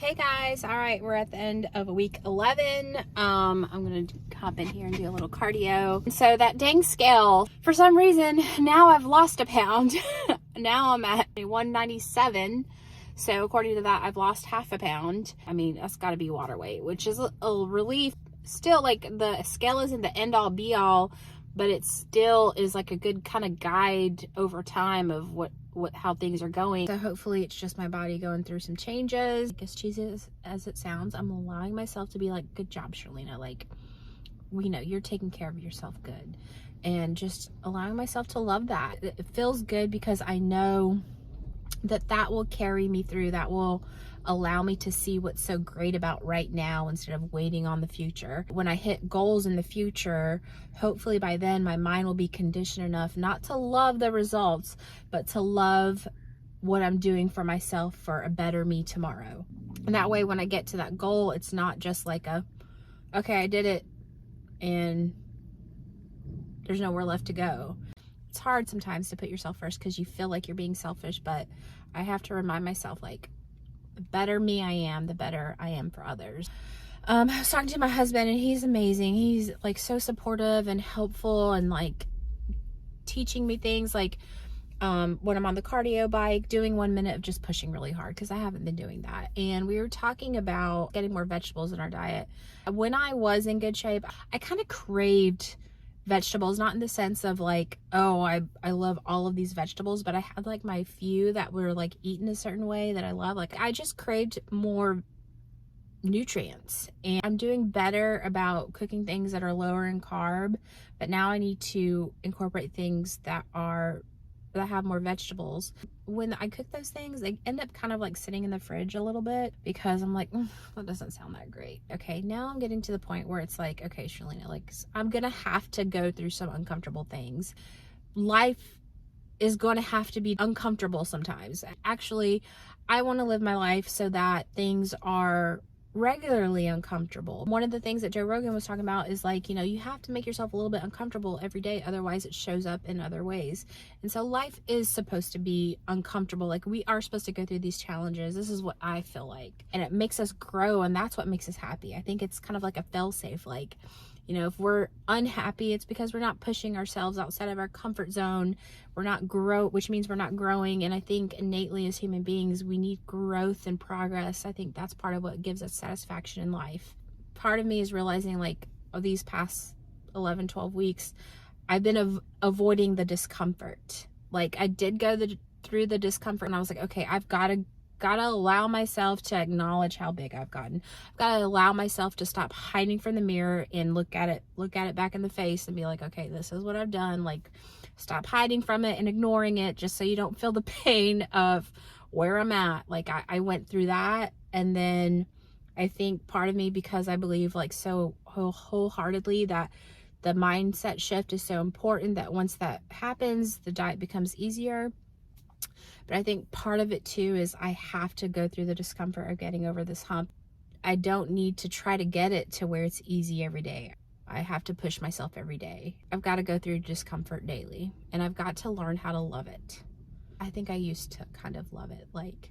Hey guys, all right, we're at the end of week 11. I'm gonna hop in here and do a little cardio. So that dang scale, for some reason, now I've lost a pound. Now I'm at 197. So according to that, I've lost half a pound. I mean, that's gotta be water weight, which is a relief. Still, like, the scale isn't the end all be all, but it still is like a good kind of guide over time of how things are going. So hopefully it's just my body going through some changes. As cheesy as it sounds, I'm allowing myself to be like, good job, Sharlena. Like, we know you're taking care of yourself good. And just allowing myself to love that. It feels good because I know that will carry me through. That will allow me to see what's so great about right now instead of waiting on the future. When I hit goals in the future, hopefully by then my mind will be conditioned enough not to love the results, but to love what I'm doing for myself for a better me tomorrow. And that way when I get to that goal, it's not just like okay, I did it and there's nowhere left to go. It's hard sometimes to put yourself first because you feel like you're being selfish, but I have to remind myself, like, the better me I am, the better I am for others. I was talking to my husband and he's amazing. He's like so supportive and helpful and like teaching me things like when I'm on the cardio bike, doing 1 minute of just pushing really hard because I haven't been doing that. And we were talking about getting more vegetables in our diet. When I was in good shape, I kind of craved vegetables, not in the sense of like, oh, I love all of these vegetables, but I had like my few that were like eaten a certain way that I love. Like, I just craved more nutrients, and I'm doing better about cooking things that are lower in carb, but now I need to incorporate things that have more vegetables. When I cook those things, they end up kind of like sitting in the fridge a little bit because I'm like, that doesn't sound that great. Okay, now I'm getting to the point where it's like, okay, Sharlena, like, I'm gonna have to go through some uncomfortable things. Life is going to have to be uncomfortable sometimes. Actually, I want to live my life so that things are regularly uncomfortable. One of the things that Joe Rogan was talking about is like, you have to make yourself a little bit uncomfortable every day, otherwise it shows up in other ways. And so life is supposed to be uncomfortable. Like, we are supposed to go through these challenges. This is what I feel like, and it makes us grow, and that's what makes us happy. I think it's kind of like a fail-safe. Like, if we're unhappy, it's because we're not pushing ourselves outside of our comfort zone. Which means we're not growing. And I think innately as human beings, we need growth and progress. I think that's part of what gives us satisfaction in life. Part of me is realizing, like, these past 11, 12 weeks, I've been avoiding the discomfort. Like, I did go through the discomfort, and I was like, okay, I've gotta allow myself to acknowledge how big I've gotten. I've got to allow myself to stop hiding from the mirror and look at it back in the face and be like, okay, this is what I've done. Like, stop hiding from it and ignoring it just so you don't feel the pain of where I'm at. Like, I went through that. And then I think part of me, because I believe like so wholeheartedly that the mindset shift is so important, that once that happens, the diet becomes easier. But I think part of it too is I have to go through the discomfort of getting over this hump. I don't need to try to get it to where it's easy every day. I have to push myself every day. I've got to go through discomfort daily, and I've got to learn how to love it. I think I used to kind of love it, like,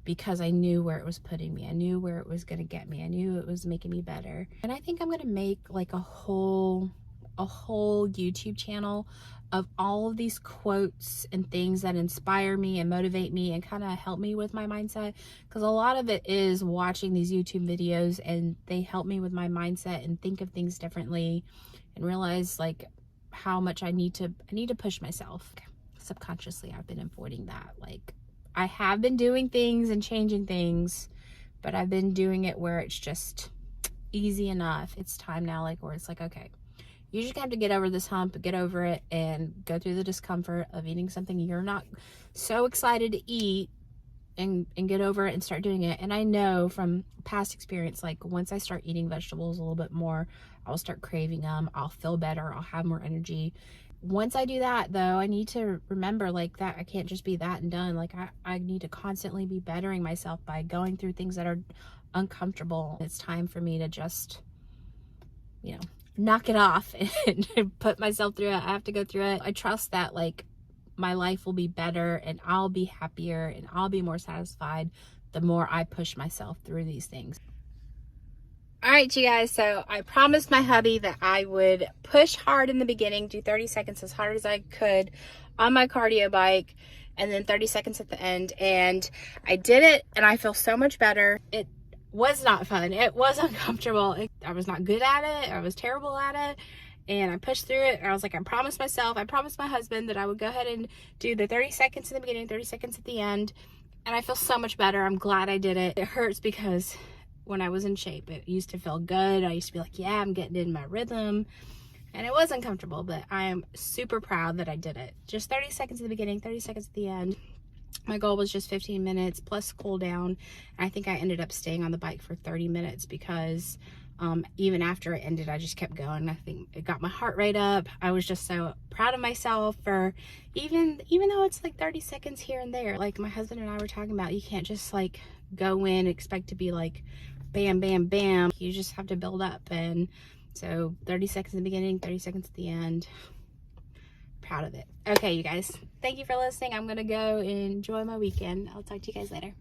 because I knew where it was putting me. I knew where it was going to get me. I knew it was making me better. And I think I'm going to make like a whole YouTube channel of all of these quotes and things that inspire me and motivate me and kind of help me with my mindset, because a lot of it is watching these YouTube videos, and they help me with my mindset and think of things differently and realize like how much I need to push myself. Subconsciously, I've been avoiding that. Like, I have been doing things and changing things, but I've been doing it where it's just easy enough. It's time now, like, where it's like, okay, you just have to get over this hump, get over it, and go through the discomfort of eating something you're not so excited to eat, and get over it and start doing it. And I know from past experience, like, once I start eating vegetables a little bit more, I'll start craving them. I'll feel better. I'll have more energy. Once I do that, though, I need to remember, like, that I can't just be that and done. Like, I need to constantly be bettering myself by going through things that are uncomfortable. It's time for me to just, knock it off and put myself through it. I have to go through it. I trust that, like, my life will be better and I'll be happier and I'll be more satisfied the more I push myself through these things. All right, you guys, so I promised my hubby that I would push hard in the beginning, do 30 seconds as hard as I could on my cardio bike, and then 30 seconds at the end. And I did it, and I feel so much better. It was not fun. It was uncomfortable. I was not good at it. I was terrible at it. And I pushed through it. And I was like, I promised myself, I promised my husband that I would go ahead and do the 30 seconds in the beginning, 30 seconds at the end. And I feel so much better. I'm glad I did it. It hurts because when I was in shape, it used to feel good. I used to be like, yeah, I'm getting in my rhythm. And it was uncomfortable, but I am super proud that I did it. Just 30 seconds at the beginning, 30 seconds at the end. My goal was just 15 minutes plus cool down. I think I ended up staying on the bike for 30 minutes because even after it ended, I just kept going. I think it got my heart rate up. I was just so proud of myself for even though it's like 30 seconds here and there. Like my husband and I were talking about, you can't just like go in, expect to be like bam, bam, bam. You just have to build up. And so 30 seconds in the beginning, 30 seconds at the end. Proud of it. Okay, you guys, thank you for listening. I'm gonna go enjoy my weekend. I'll talk to you guys later.